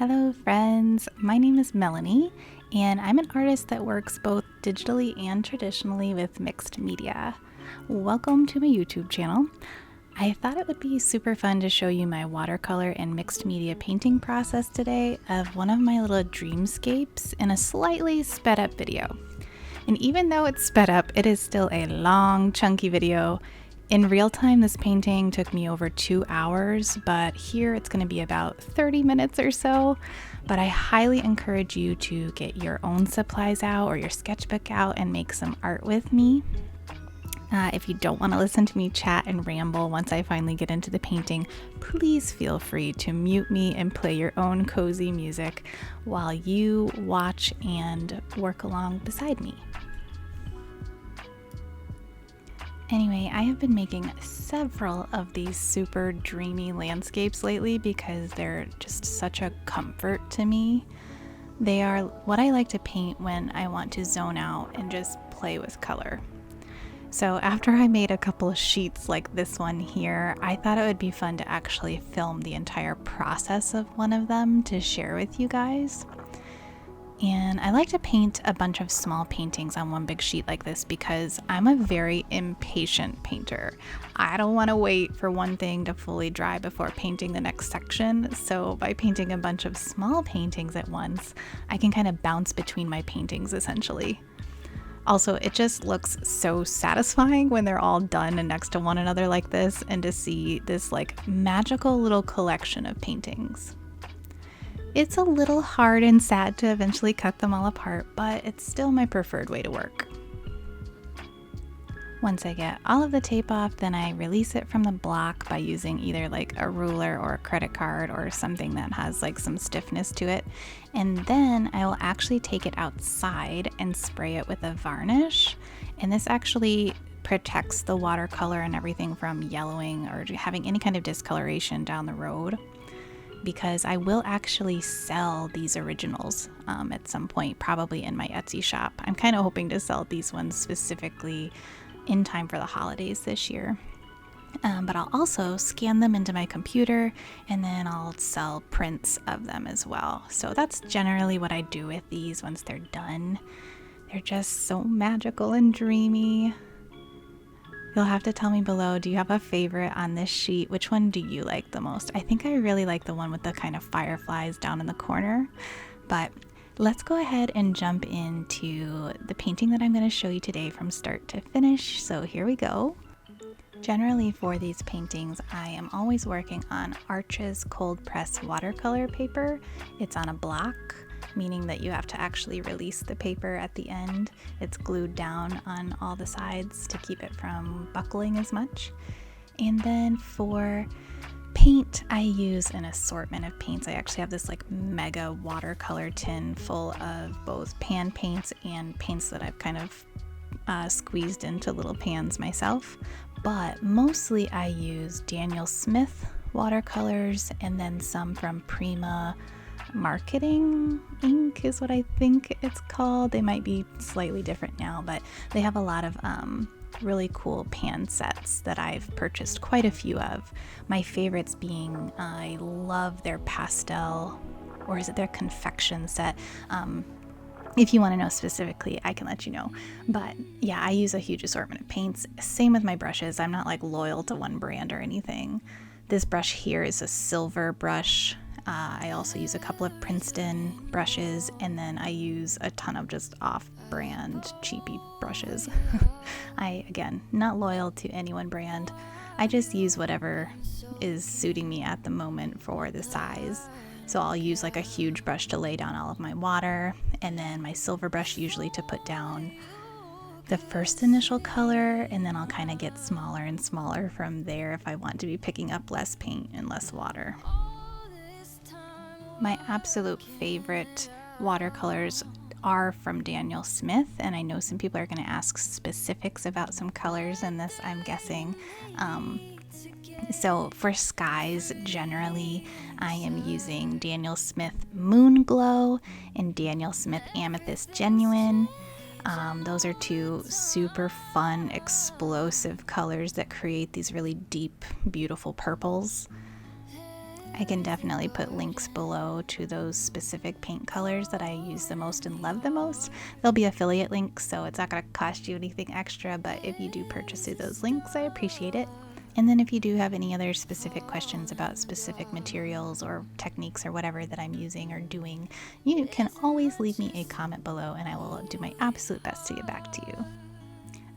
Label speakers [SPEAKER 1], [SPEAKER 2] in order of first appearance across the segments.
[SPEAKER 1] Hello friends, my name is Melanie and I'm an artist that works both digitally and traditionally with mixed media. Welcome to my YouTube channel. I thought it would be super fun to show you my watercolor and mixed media painting process today of one of my little dreamscapes in a slightly sped up video. And even though it's sped up, it is still a long, chunky video. In real time, this painting took me over 2 hours, but here it's going to be about 30 minutes or so. But I highly encourage you to get your own supplies out or your sketchbook out and make some art with me. If you don't want to listen to me chat and ramble once I finally get into the painting, please feel free to mute me and play your own cozy music while you watch and work along beside me. Anyway, I have been making several of these super dreamy landscapes lately because they're just such a comfort to me. They are what I like to paint when I want to zone out and just play with color. So after I made a couple of sheets like this one here, I thought it would be fun to actually film the entire process of one of them to share with you guys. And I like to paint a bunch of small paintings on one big sheet like this because I'm a very impatient painter. I don't want to wait for one thing to fully dry before painting the next section. So by painting a bunch of small paintings at once, I can kind of bounce between my paintings essentially. Also, it just looks so satisfying when they're all done and next to one another like this, and to see this like magical little collection of paintings. It's a little hard and sad to eventually cut them all apart, but it's still my preferred way to work. Once I get all of the tape off, then I release it from the block by using either like a ruler or a credit card or something that has like some stiffness to it. And then I will actually take it outside and spray it with a varnish. And this actually protects the watercolor and everything from yellowing or having any kind of discoloration down the road, because I will actually sell these originals at some point, probably in my Etsy shop. I'm kind of hoping to sell these ones specifically in time for the holidays this year. But I'll also scan them into my computer and then I'll sell prints of them as well. So that's generally what I do with these once they're done. They're just so magical and dreamy. You'll have to tell me below, do you have a favorite on this sheet? Which one do you like the most? I think I really like the one with the kind of fireflies down in the corner. But let's go ahead and jump into the painting that I'm going to show you today from start to finish. So here we go. Generally for these paintings, I am always working on Arches cold press watercolor paper. It's on a block, meaning that you have to actually release the paper at the end. It's glued down on all the sides to keep it from buckling as much. And then for paint, I use an assortment of paints. I actually have this like mega watercolor tin full of both pan paints and paints that I've kind of squeezed into little pans myself. But mostly I use Daniel Smith watercolors and then some from Prima Marketing Ink is what I think it's called. They might be slightly different now, but they have a lot of really cool pan sets that I've purchased quite a few of. My favorites being, I love their pastel, or is it their confection set? If you want to know specifically, I can let you know. But yeah, I use a huge assortment of paints. Same with my brushes. I'm not like loyal to one brand or anything. This brush here is a silver brush. I also use a couple of Princeton brushes, and then I use a ton of just off-brand cheapy brushes. Again, not loyal to any one brand. I just use whatever is suiting me at the moment for the size. So I'll use like a huge brush to lay down all of my water, and then my silver brush usually to put down the first initial color, and then I'll kind of get smaller and smaller from there if I want to be picking up less paint and less water. My absolute favorite watercolors are from Daniel Smith, and I know some people are going to ask specifics about some colors in this, I'm guessing. So for skies, generally, I am using Daniel Smith Moon Glow and Daniel Smith Amethyst Genuine. Those are two super fun, explosive colors that create these really deep, beautiful purples. I can definitely put links below to those specific paint colors that I use the most and love the most. They'll be affiliate links, so it's not going to cost you anything extra, but if you do purchase through those links, I appreciate it. And then if you do have any other specific questions about specific materials or techniques or whatever that I'm using or doing, you can always leave me a comment below and I will do my absolute best to get back to you.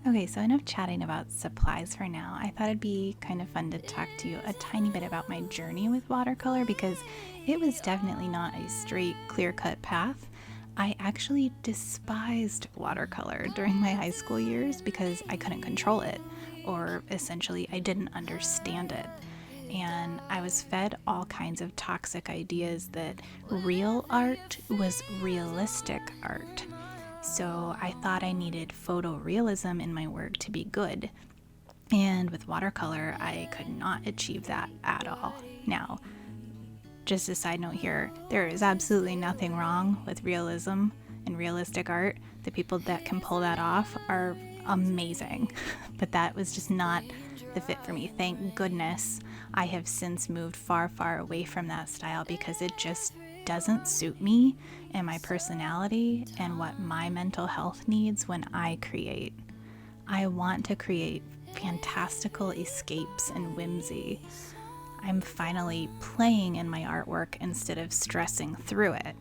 [SPEAKER 1] Okay, so enough chatting about supplies for now. I thought it'd be kind of fun to talk to you a tiny bit about my journey with watercolor because it was definitely not a straight, clear-cut path. I actually despised watercolor during my high school years because I couldn't control it, or essentially I didn't understand it. And I was fed all kinds of toxic ideas that real art was realistic art. So I thought I needed photorealism in my work to be good. And with watercolor, I could not achieve that at all. Now, just a side note here, there is absolutely nothing wrong with realism and realistic art. The people that can pull that off are amazing, but that was just not the fit for me. Thank goodness I have since moved far, far away from that style because it just doesn't suit me and my personality and what my mental health needs when I create. I want to create fantastical escapes and whimsy. I'm finally playing in my artwork instead of stressing through it.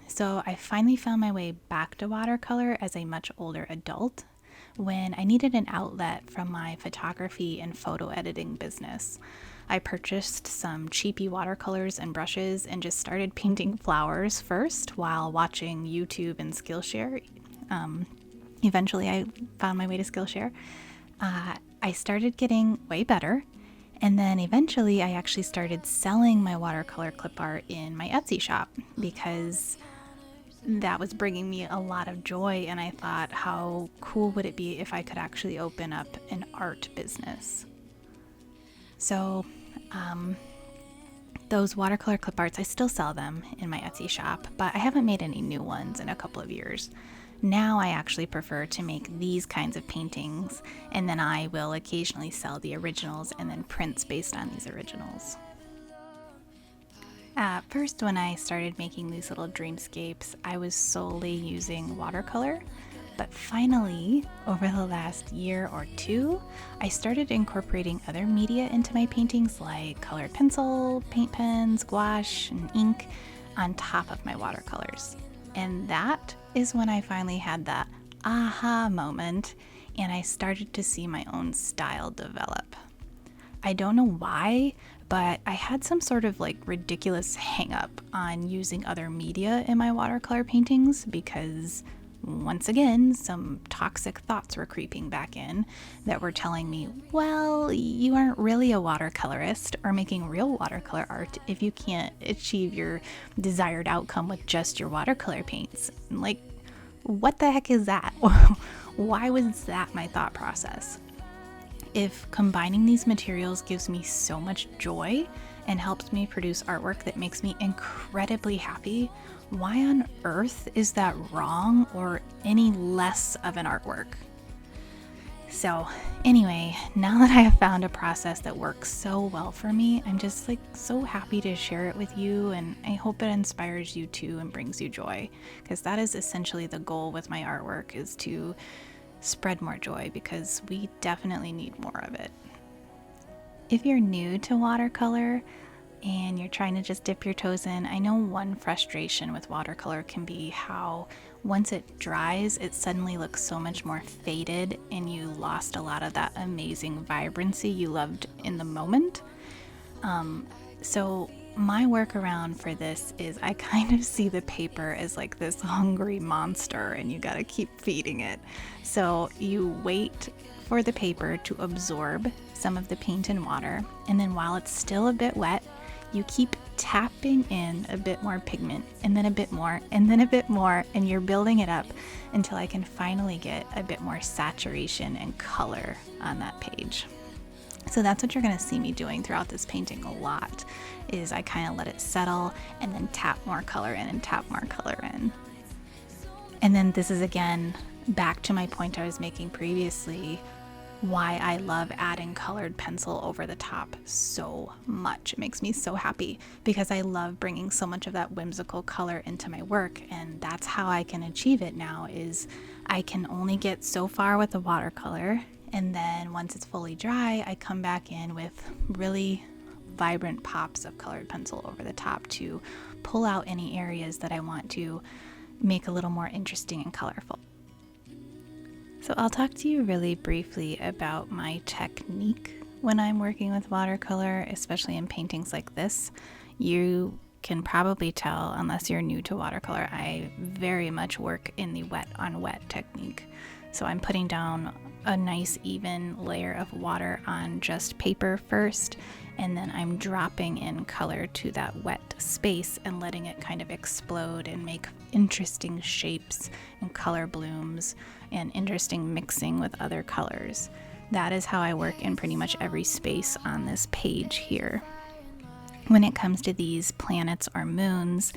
[SPEAKER 1] So I finally found my way back to watercolor as a much older adult when I needed an outlet from my photography and photo editing business. I purchased some cheapy watercolors and brushes and just started painting flowers first while watching YouTube and Skillshare. Eventually I found my way to Skillshare. I started getting way better, and then eventually I actually started selling my watercolor clip art in my Etsy shop because that was bringing me a lot of joy, and I thought, how cool would it be if I could actually open up an art business? So those watercolor clip arts, I still sell them in my Etsy shop, but I haven't made any new ones in a couple of years. Now I actually prefer to make these kinds of paintings, and then I will occasionally sell the originals and then prints based on these originals. At first, when I started making these little dreamscapes, I was solely using watercolor, but finally, over the last year or two, I started incorporating other media into my paintings like colored pencil, paint pens, gouache, and ink on top of my watercolors. And that is when I finally had that aha moment and I started to see my own style develop. I don't know why, but I had some sort of like ridiculous hang up on using other media in my watercolor paintings because once again, some toxic thoughts were creeping back in that were telling me, well, you aren't really a watercolorist or making real watercolor art if you can't achieve your desired outcome with just your watercolor paints. Like, what the heck is that? Why was that my thought process? If combining these materials gives me so much joy and helps me produce artwork that makes me incredibly happy, why on earth is that wrong or any less of an artwork? So anyway, now that I have found a process that works so well for me, I'm just like so happy to share it with you, and I hope it inspires you too and brings you joy, because that is essentially the goal with my artwork, is to spread more joy, because we definitely need more of it. If you're new to watercolor and you're trying to just dip your toes in, I know one frustration with watercolor can be how once it dries, it suddenly looks so much more faded and you lost a lot of that amazing vibrancy you loved in the moment. So my workaround for this is I kind of see the paper as like this hungry monster and you gotta keep feeding it. So you wait for the paper to absorb some of the paint and water, and then while it's still a bit wet, you keep tapping in a bit more pigment, and then a bit more, and then a bit more, and you're building it up until I can finally get a bit more saturation and color on that page. So that's what you're going to see me doing throughout this painting a lot, is I kind of let it settle and then tap more color in and tap more color in. And then this is again back to my point I was making previously. why I love adding colored pencil over the top so much. It makes me so happy because I love bringing so much of that whimsical color into my work, and that's how I can achieve it now. Is I can only get so far with the watercolor, and then once it's fully dry, I come back in with really vibrant pops of colored pencil over the top to pull out any areas that I want to make a little more interesting and colorful. So I'll talk to you really briefly about my technique when I'm working with watercolor, especially in paintings like this. You can probably tell, unless you're new to watercolor, I very much work in the wet on wet technique. So I'm putting down a nice even layer of water on just paper first, and then I'm dropping in color to that wet space and letting it kind of explode and make interesting shapes and color blooms and interesting mixing with other colors. That is how I work in pretty much every space on this page here. When it comes to these planets or moons,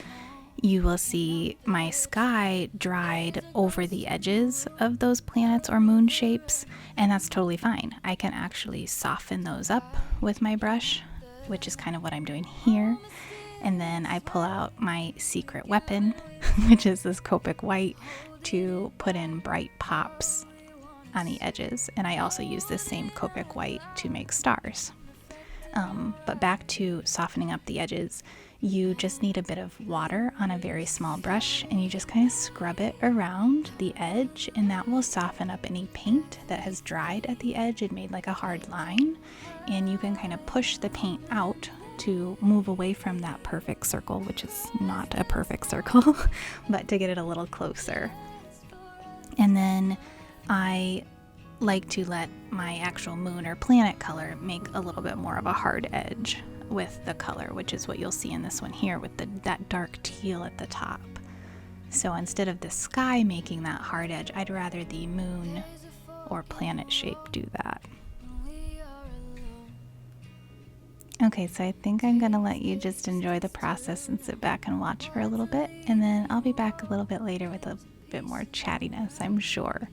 [SPEAKER 1] you will see my sky dried over the edges of those planets or moon shapes, and that's totally fine. I can actually soften those up with my brush, which is kind of what I'm doing here. And then I pull out my secret weapon, which is this Copic white, to put in bright pops on the edges. And I also use this same Copic white to make stars. But back to softening up the edges, you just need a bit of water on a very small brush, and you just kind of scrub it around the edge, and that will soften up any paint that has dried at the edge and made like a hard line. And you can kind of push the paint out to move away from that perfect circle, which is not a perfect circle, but to get it a little closer. And then I like to let my actual moon or planet color make a little bit more of a hard edge with the color, which is what you'll see in this one here with that dark teal at the top. So instead of the sky making that hard edge, I'd rather the moon or planet shape do that. Okay, so I think I'm gonna let you just enjoy the process and sit back and watch for a little bit, and then I'll be back a little bit later with a bit more chattiness, I'm sure.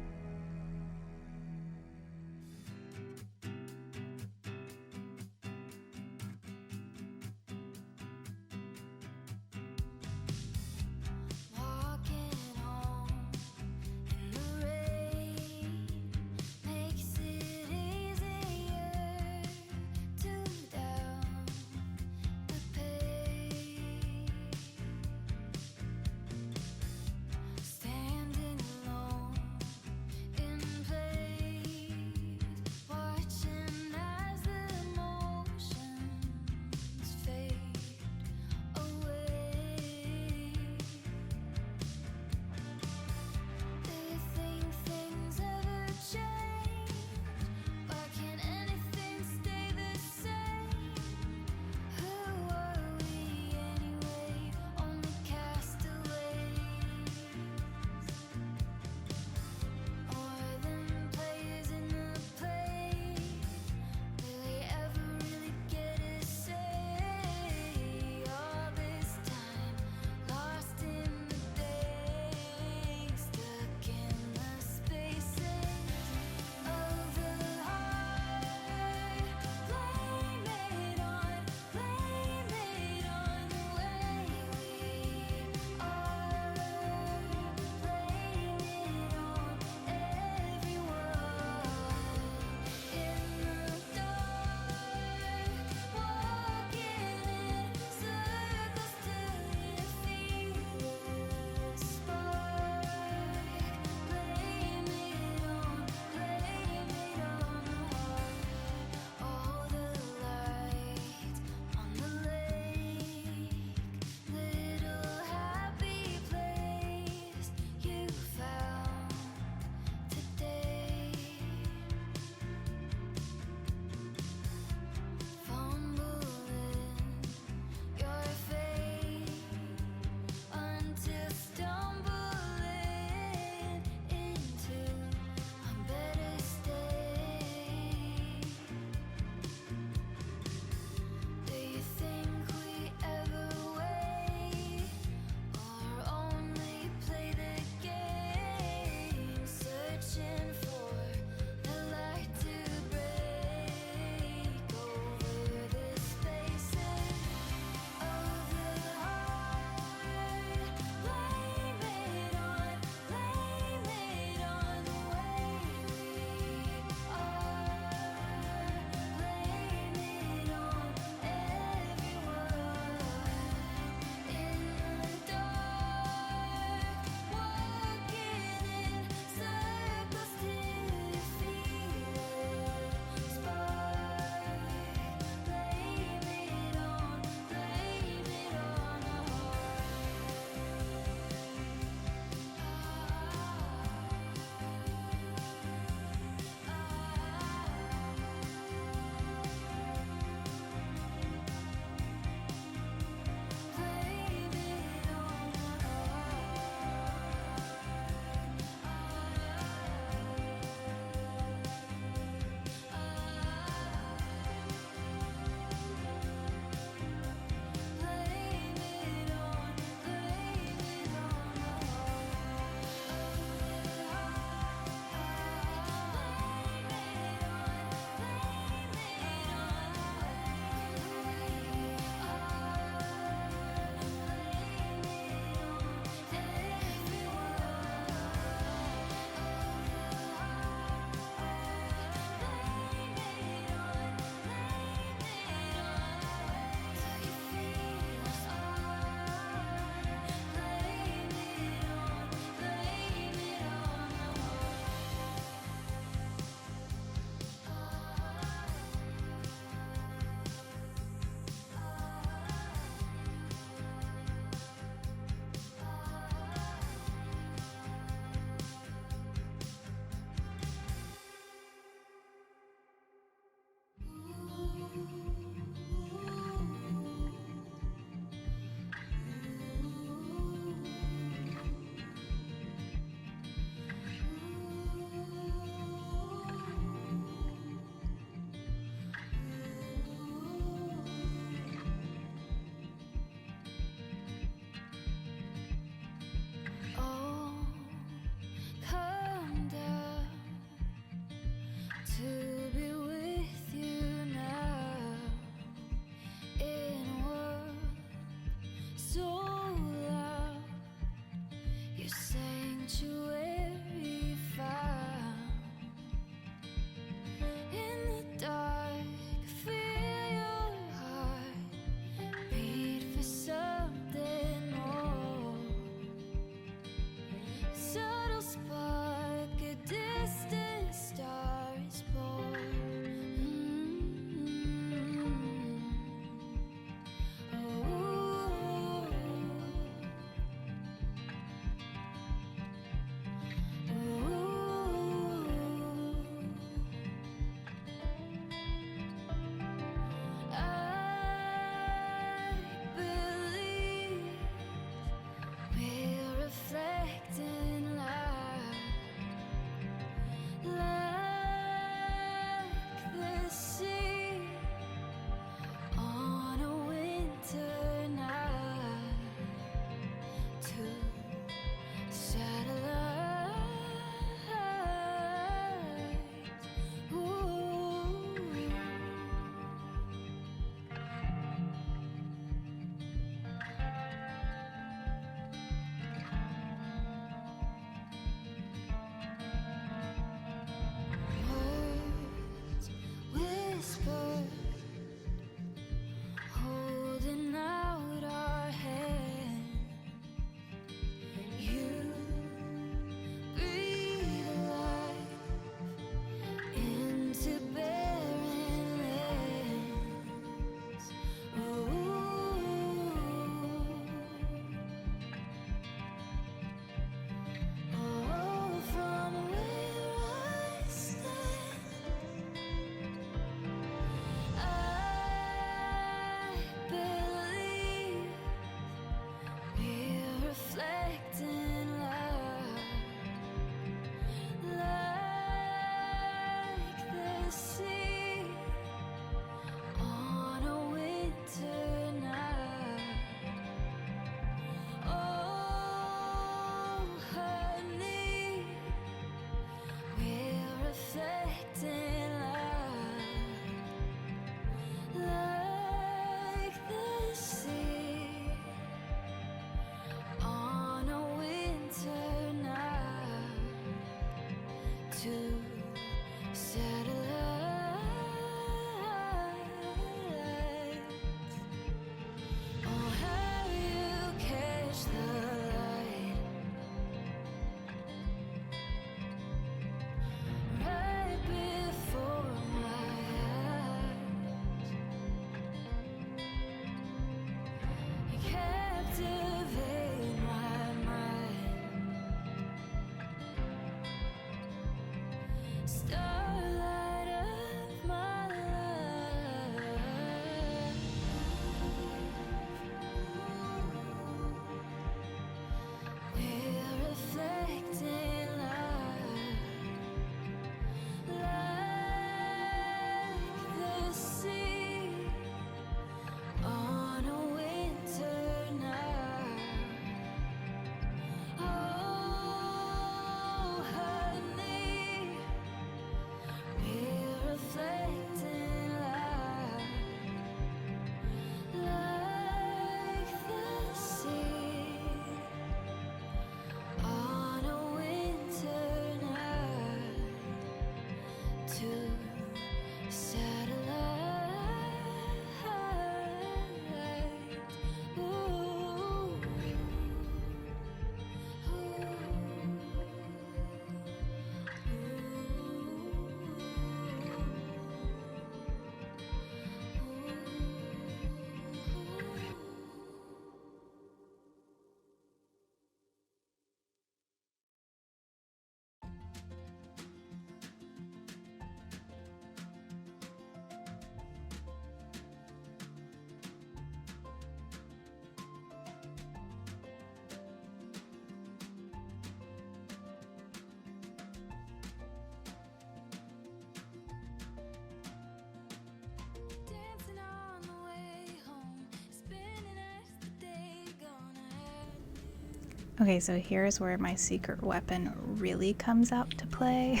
[SPEAKER 1] Okay, so here's where my secret weapon really comes out to play.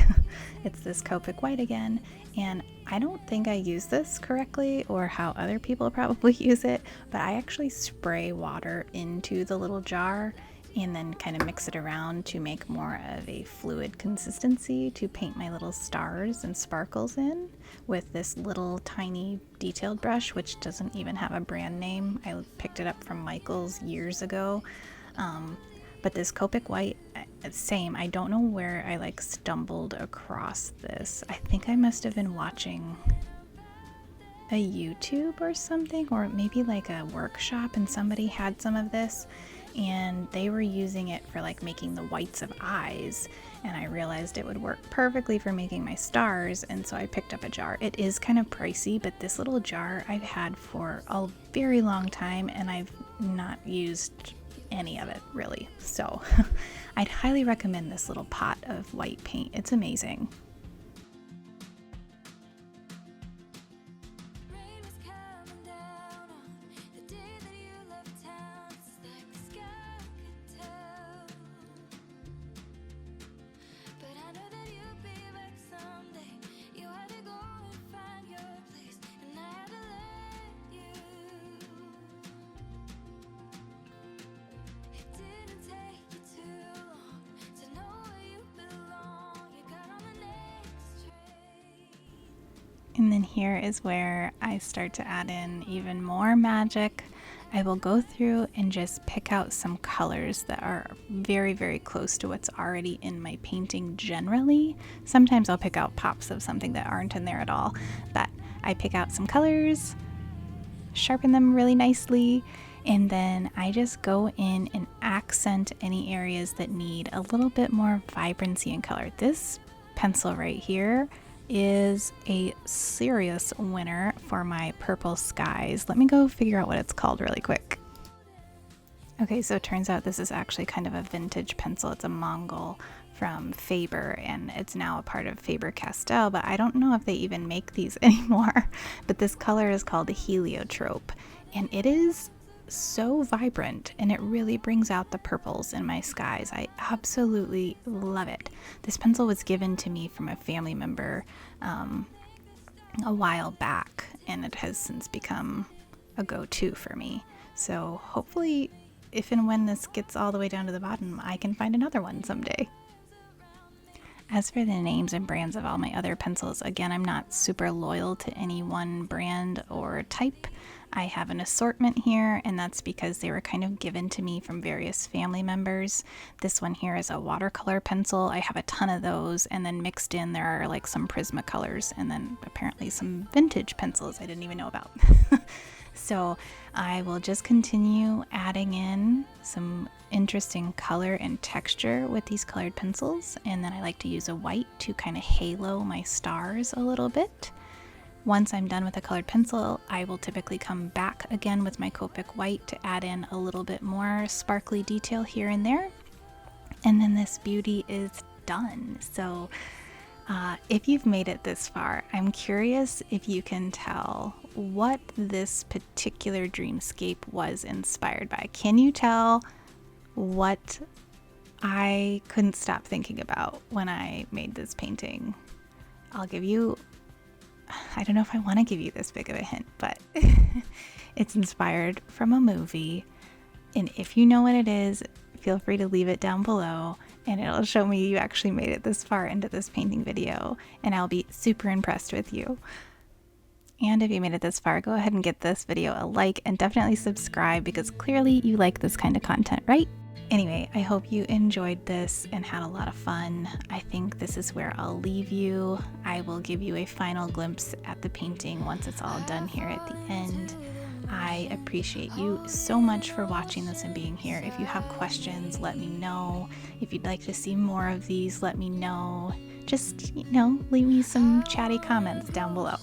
[SPEAKER 1] It's this Copic white again, and I don't think I use this correctly or how other people probably use it, but I actually spray water into the little jar and then kind of mix it around to make more of a fluid consistency to paint my little stars and sparkles in with this little tiny detailed brush, which doesn't even have a brand name. I picked it up from Michael's years ago. But this Copic white, same. I don't know where I like stumbled across this. I think I must have been watching a YouTube or something, or maybe like a workshop, and somebody had some of this and they were using it for like making the whites of eyes, and I realized it would work perfectly for making my stars, and so I picked up a jar. It is kind of pricey, but this little jar I've had for a very long time and I've not used any of it really, so I'd highly recommend this little pot of white paint. It's amazing. And then here is where I start to add in even more magic. I will go through and just pick out some colors that are very, very close to what's already in my painting generally. Sometimes I'll pick out pops of something that aren't in there at all, but I pick out some colors, sharpen them really nicely, and then I just go in and accent any areas that need a little bit more vibrancy and color. This pencil right here is a serious winner for my purple skies. Let me go figure out what it's called really quick. Okay, so it turns out this is actually kind of a vintage pencil. It's a Mongol from Faber, and it's now a part of Faber-Castell, but I don't know if they even make these anymore. But this color is called the Heliotrope, and it is so vibrant, and it really brings out the purples in my skies. I absolutely love it. This pencil was given to me from a family member a while back, and it has since become a go-to for me. So hopefully, if and when this gets all the way down to the bottom, I can find another one someday. As for the names and brands of all my other pencils, again, I'm not super loyal to any one brand or type. I have an assortment here, and that's because they were kind of given to me from various family members. This one here is a watercolor pencil. I have a ton of those, and then mixed in there are like some Prismacolors, and then apparently some vintage pencils I didn't even know about. So I will just continue adding in some interesting color and texture with these colored pencils, and then I like to use a white to kind of halo my stars a little bit. Once I'm done with a colored pencil, I will typically come back again with my Copic white to add in a little bit more sparkly detail here and there, and then this beauty is done. So if you've made it this far, I'm curious if you can tell what this particular dreamscape was inspired by. Can you tell what I couldn't stop thinking about when I made this painting? I'll give you, I don't know if I want to give you this big of a hint, but it's inspired from a movie. And if you know what it is, feel free to leave it down below, and it'll show me you actually made it this far into this painting video, and I'll be super impressed with you. And if you made it this far, go ahead and give this video a like and definitely subscribe, because clearly you like this kind of content, right? Anyway, I hope you enjoyed this and had a lot of fun. I think this is where I'll leave you. I will give you a final glimpse at the painting once it's all done here at the end. I appreciate you so much for watching this and being here. If you have questions, let me know. If you'd like to see more of these, let me know. Just, leave me some chatty comments down below.